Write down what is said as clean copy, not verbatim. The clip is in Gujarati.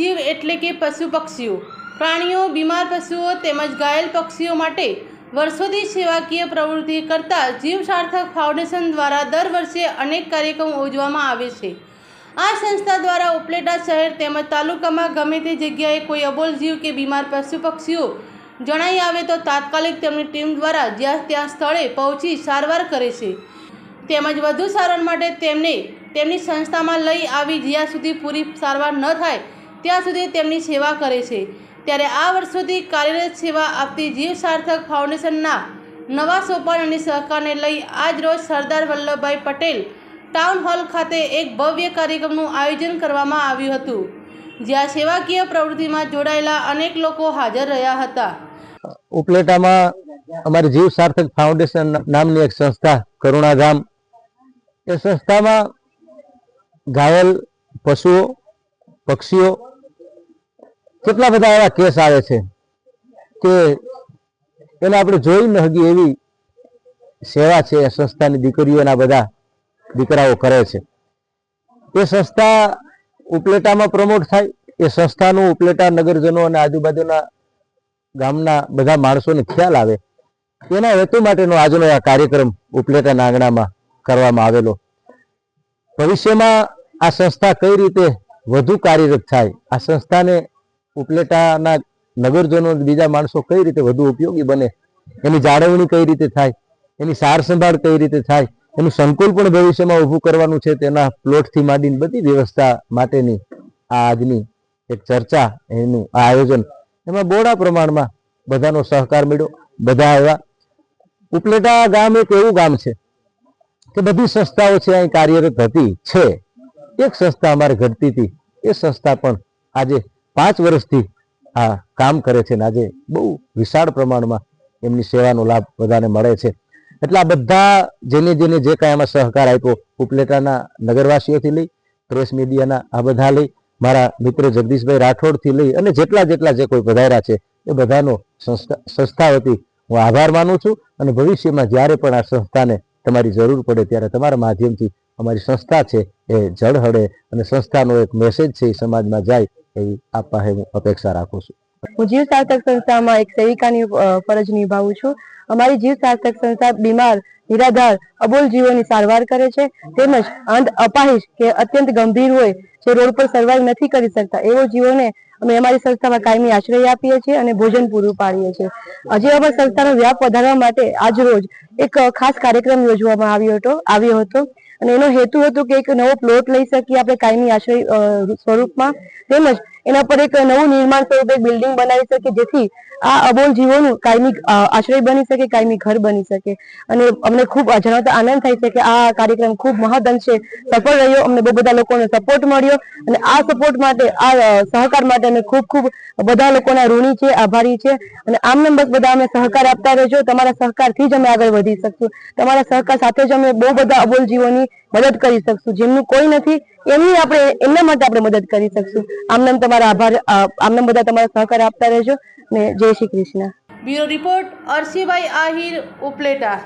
જીવ એટલે કે પશુ પક્ષીઓ, પ્રાણીઓ, બીમાર પશુઓ તેમજ ઘાયલ પક્ષીઓ માટે વર્ષોથી સેવાકીય પ્રવૃત્તિ કરતા જીવ સાર્થક ફાઉન્ડેશન દ્વારા દર વર્ષે અનેક કાર્યક્રમો યોજવામાં આવે છે। આ સંસ્થા દ્વારા ઉપલેટા શહેર તેમજ તાલુકામાં ગમે તે જગ્યાએ કોઈ અબોલ જીવ કે બીમાર પશુ પક્ષીઓ જણાઈ આવે તો તાત્કાલિક તેમની ટીમ દ્વારા જ્યાં ત્યાં સ્થળે પહોંચી સારવાર કરે છે તેમજ વધુ સારવાર માટે તેમને તેમની સંસ્થામાં લઈ આવી જ્યાં સુધી પૂરી સારવાર ન થાય ત્યાં સુધી તેમની સેવા કરે છે। ત્યારે આ વર્ષોથી કાર્યરત સેવા આપતી જીવ સાર્થક ફાઉન્ડેશનના નવા સોપાન અને સહકારને લઈ આજ રોજ સરદાર વલ્લભભાઈ પટેલ ટાઉન હોલ ખાતે એક ભવ્ય કાર્યક્રમનું આયોજન કરવામાં આવ્યું હતું, જ્યાં સેવાકીય પ્રવૃત્તિમાં જોડાયેલા અનેક લોકો હાજર રહ્યા હતા। ઉપલેટામાં અમારી જીવ સાર્થક ફાઉન્ડેશન નામની એક સંસ્થા કરુણાધામ, એ સંસ્થામાં ઘાયલ પશુઓ, પક્ષીઓ કેટલા બધા એવા કેસ આવે છે કે એને આપણે જોઈ ન હગી એવી સેવા છે એ સંસ્થાની દીકરીઓના બધા દીકરાઓ કરે છે। એ સંસ્થા ઉપલેટામાં પ્રમોટ થાય, એ સંસ્થાનું ઉપલેટા નગરજનો અને આજુબાજુના ગામના બધા માણસોને ખ્યાલ આવે, એના હેતુ માટેનો આજનો આ કાર્યક્રમ ઉપલેટાના આંગણામાં કરવામાં આવેલો। ભવિષ્યમાં આ સંસ્થા કઈ રીતે વધુ કાર્યરત થાય, આ સંસ્થાને ઉપલેટાના નગરજનો બીજા માણસો કઈ રીતે વધુ ઉપયોગી બને, એની જાળવણી કઈ રીતે થાય, એની સાર સંભાળ કઈ રીતે થાય, એનું સંકુલ પણ ભવિષ્યમાં ઊભું કરવાનું છે, તેના પ્લોટથી માંડીને બધી વ્યવસ્થા માટેની આ આજની એક ચર્ચા, એનું આ આયોજન, એમાં બહોળા પ્રમાણમાં બધાનો સહકાર મળ્યો, બધા આવ્યા। ઉપલેટા ગામ એક એવું ગામ છે કે બધી સંસ્થાઓ છે અહીં કાર્યરત હતી છે, એક સંસ્થા અમારે ઘટતી હતી, એ સંસ્થા પણ આજે 5 વર્ષથી આ કામ કરે છે ને આજે બહુ વિશાળ પ્રમાણમાં એમની સેવાનો લાભ બધાને મળે છે। એટલે આ બધા જેને જેને જે કાંઈ આમાં સહકાર આપ્યો, ઉપલેટાના નગરવાસીઓથી લઈ, પ્રેસ મીડિયાના આ બધા લઈ, મારા મિત્ર જગદીશભાઈ રાઠોડથી લઈ અને જેટલા જે કોઈ પધાર્યા છે એ બધાનો સંસ્થા વતી હું આભાર માનું છું। અને ભવિષ્યમાં જ્યારે પણ આ સંસ્થાને તમારી જરૂર પડે ત્યારે તમારા માધ્યમથી અમારી સંસ્થા છે એ ઝળહળે અને સંસ્થાનો એક મેસેજ છે એ સમાજમાં જાય એવી આપ પાસે હું અપેક્ષા રાખું છું। હું જીવ સાર્થક સંસ્થામાં એક સેવિકાની ફરજ નિભાવું છું। અમારી જીવ સાર્થક સંસ્થા બીમાર, નિરાધાર, અબોલ જીવોની સારવાર કરે છે તેમજ અંધ, અપાહિજ કે અત્યંત ગંભીર હોય, જે રોડ પર સર્વાઈવ નથી કરી શકતા એવો જીવોને અમે અમારી સંસ્થામાં કાયમી આશ્રય આપીએ છીએ અને ભોજન પૂરું પાડીએ છીએ। આજે અમારી સંસ્થાનો વ્યાપ વધારવા માટે આજ રોજ એક ખાસ કાર્યક્રમ યોજવામાં આવ્યો હતો અને એનો હેતુ હતો કે એક નવો પ્લોટ લઈ શકીએ આપણે કાયમી આશ્રય સ્વરૂપમાં, તેમજ એના પર એક નવું નિર્માણ સ્વરૂપે બિલ્ડિંગ બનાવી શકીએ જેથી આ અબોલ જીવોનું કાયમી આશ્રય બની શકે, કાયમી ઘર બની શકે। અને અમને ખૂબ જણાવતા આનંદ થાય છે કે આ કાર્યક્રમ ખૂબ મહદઅંશે સફળ રહ્યો, અમને બહુ બધા લોકોનો સપોર્ટ મળ્યો અને આ સપોર્ટ માટે, આ સહકાર માટે અમે ખૂબ બધા લોકોના ઋણી છે, આભારી છે। અને આમને બસ બધા અમે સહકાર આપતા રહેજો, તમારા સહકારથી જ અમે આગળ વધી શકશું, તમારા સહકાર સાથે જ અમે બહુ બધા અબોલ જીવોની મદદ કરી શકશું, જેમનું કોઈ નથી એમના માટે આપણે મદદ કરી શકશું। આમને તમારા આભાર, આમને બધા તમારા સહકાર આપતા રહેજો ને જય શ્રી કૃષ્ણ। Bureau report, Arsibhai Ahir, Upleta.